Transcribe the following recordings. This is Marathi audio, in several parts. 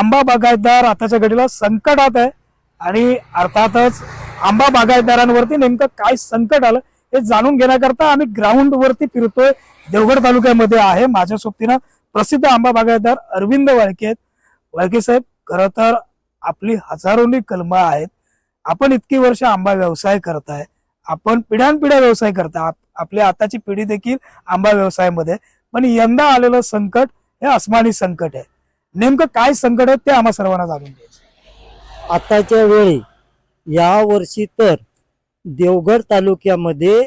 आंबा बागायतदार आताच्या घडीला संकटात आहे आणि अर्थातच आंबा बागायतदारांवरती नेमकं काय संकट आलं हे जाणून घेण्याकरता आम्ही ग्राउंड वरती फिरतोय। देवगड तालुक्यामध्ये आहे। माझ्या सोबतीनं प्रसिद्ध आंबा बागायतदार अरविंद वाळके आहेत। वाळके साहेब, खरं तर आपली हजारोनी कलमं आहेत। आपण इतकी वर्ष आंबा व्यवसाय करताय, आपण पिढ्यानपिढ्या व्यवसाय करता, आपली आताची पिढी देखील आंबा व्यवसायामध्ये, पण यंदा आलेलं संकट हे अस्मानी संकट आहे। नेमकं काय संकट आहे ते आम्हा सर्वांना जाणून घ्यायचं। आताच्या वेळी या वर्षी तर देवगड तालुक्यामध्ये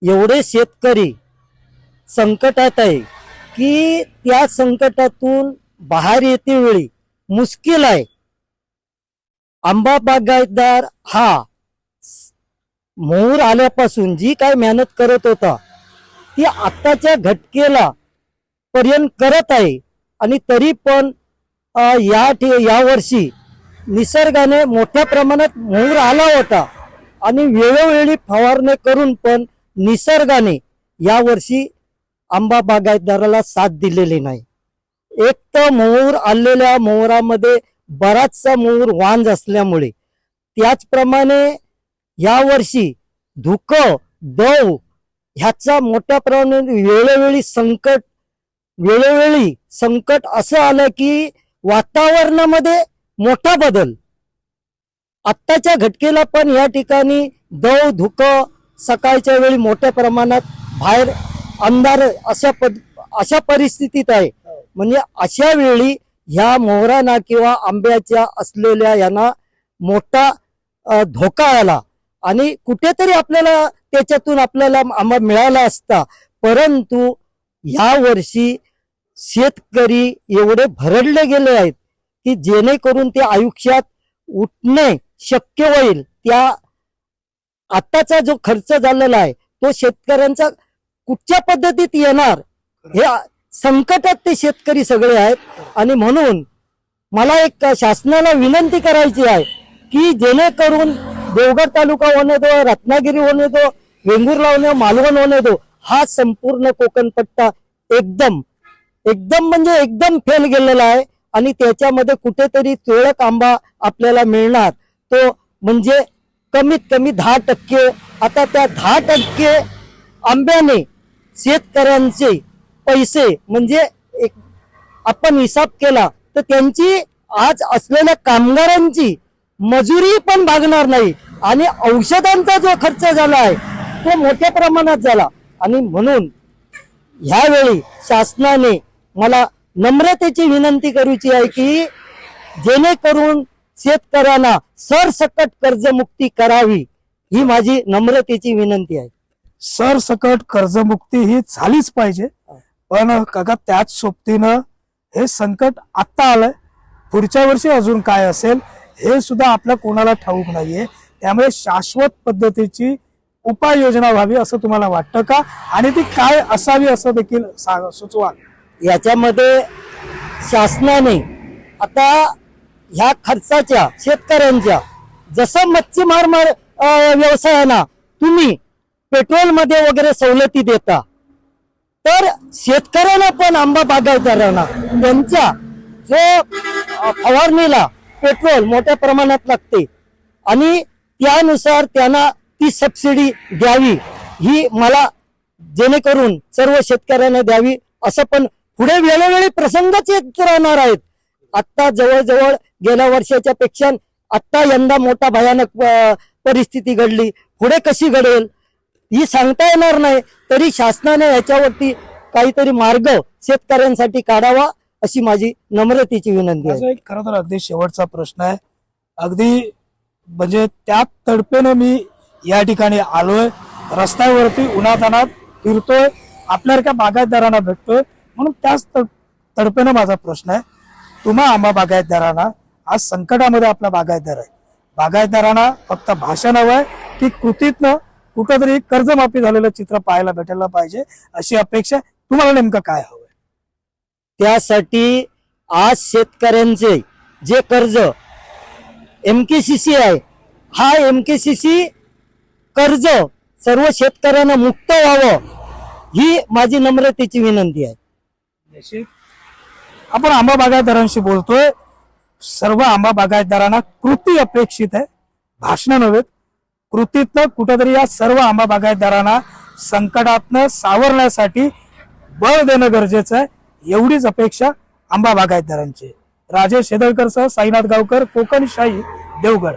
एवढे शेतकरी संकटात आहे की त्या संकटातून बाहेर येते वेळी मुश्किल आहे। आंबा बागायतदार हा मोहर आल्यापासून जी काय मेहनत करत होता ती आताच्या घटकेला पर्यंत करत आहे आणि तरी पण या वर्षी निसर्गाने मोठ्या प्रमाणात मोहर आला होता आणि वेळोवेळी फवारणी करून पण निसर्गाने या वर्षी आंबा बागायतदाराला साथ दिलेली नाही। एक तर मोहर आलेल्या मोहरामध्ये बराचसा मोहर वांज असल्यामुळे, त्याचप्रमाणे या वर्षी धुकं दव ह्याचा मोठ्या प्रमाणात वेळोवेळी संकट असं आलं की वातावरणामध्ये मोठा बदल। आत्ताच्या घटकेला पण या ठिकाणी दव धुकं सकाळच्या वेळी मोठ्या प्रमाणात बाहेर अंधार अशा परिस्थितीत आहे। म्हणजे अशा वेळी ह्या मोहरांना किंवा आंब्याच्या असलेल्या यांना मोठा धोका आला आणि कुठेतरी आपल्याला त्याच्यातून आपल्याला आंबा मिळाला असता, परंतु या वर्षी शेतकरी एवढे भरडले गेले आहेत की जेणेकरून ते आयुष्यात उठणे शक्य होईल त्या आताचा जो खर्च झालेला आहे तो शेतकऱ्यांचा कुठच्या पद्धतीत येणार हे संकटात ते शेतकरी सगळे आहेत। आणि म्हणून मला एक शासनाला विनंती करायची आहे की जेणेकरून देवगड तालुका होणे दो, रत्नागिरी होणे दो, वेंगुर्ला होणे, मालवण होणे दो, हा संपूर्ण कोकणपट्टा एकदम म्हणजे एकदम फेल गेलेला आहे आणि त्याच्यामध्ये कुठेतरी तुरळक आंबा आपल्याला मिळणार तो म्हणजे कमीत कमी 10%। आता त्या 10% आंब्याने शेतकऱ्यांचे पैसे म्हणजे एक आपण हिसाब केला तर त्यांची आज असलेल्या कामगारांची मजुरी पण भागणार नाही आणि औषधांचा जो खर्च झाला आहे तो मोठ्या प्रमाणात झाला। आणि म्हणून ह्यावेळी शासनाने मला नम्रतेची विनंती करायची आहे की जेणेकरून शेतकऱ्यांना सरसकट कर्जमुक्ती करावी, ही माझी नम्रतेची विनंती आहे। सरसकट कर्जमुक्ती ही झालीच पाहिजे, पण काका त्याच सोबतीनं हे संकट आत्ता आलंय, पुढच्या वर्षी अजून काय असेल हे सुद्धा आपल्या कोणाला ठाऊक नाहीये। त्यामुळे शाश्वत पद्धतीची उपाययोजना व्हावी असं तुम्हाला वाटतं का, आणि ती काय असावी असं देखील सुचवा। याच्यामध्ये शासनाने आता ह्या खर्चाच्या शेतकऱ्यांच्या जसं मच्छीमार व्यवसायांना तुम्ही पेट्रोल मध्ये वगैरे सवलती देता, तर शेतकऱ्यांना पण आंबा बागायतदारांना त्यांच्या जो फवारणीला पेट्रोल मोठ्या प्रमाणात लागते आणि त्यानुसार त्यांना ती सबसिडी द्यावी, ही मला जेणेकरून सर्व शेतकऱ्यांना द्यावी असं। पण पुढे वेळोवेळी प्रसंगच येत राहणार आहेत। आता जवळजवळ गेल्या वर्षाच्या पेक्षा आता यंदा मोठा भयानक परिस्थिती घडली, पुढे कशी घडेल ही सांगता येणार नाही। तरी शासनाने याच्यावरती काहीतरी मार्ग शेतकऱ्यांसाठी काढावा अशी माझी नम्रतेची विनंती आहे। खरं तर अगदी शेवटचा प्रश्न आहे, अगदी म्हणजे त्या तडपेने मी या ठिकाणी आलोय, रस्त्यावरती उन्हातानात फिरतोय, आपल्यासारख्या बागायतदारांना भेटतोय, म्हणून त्याच तडपेने माझा प्रश्न आहे, तुम्हा आंबा बागायतदारांना आज संकटामध्ये आपला बागायतदार आहे, बागायतदारांना फक्त भाषण हवंय की कृतीतनं कुठंतरी कर्जमाफी झालेलं चित्र पाहायला भेटायला पाहिजे अशी अपेक्षा। तुम्हाला नेमकं काय हवंय? त्यासाठी आज शेतकऱ्यांचे जे कर्ज MKCC आहे, हा MKCC कर्ज सर्व शेतकऱ्यांना मुक्त व्हावं ही माझी नम्रतेची विनंती आहे। आपण आंबा बागायतदारांशी बोलतोय. सर्व आंबा बागायतदारांना कृती अपेक्षित आहे, भाषण नव्हे. कृतीतनं कुठेतरी या सर्व आंबा बागायतदारांना संकटातनं सावरण्यासाठी बळ देणं गरजेचं आहे, एवढीच अपेक्षा आंबा बागायतदारांची. राजेश शेदळकर सह साईनाथ गावकर, कोकण शाही, देवगड.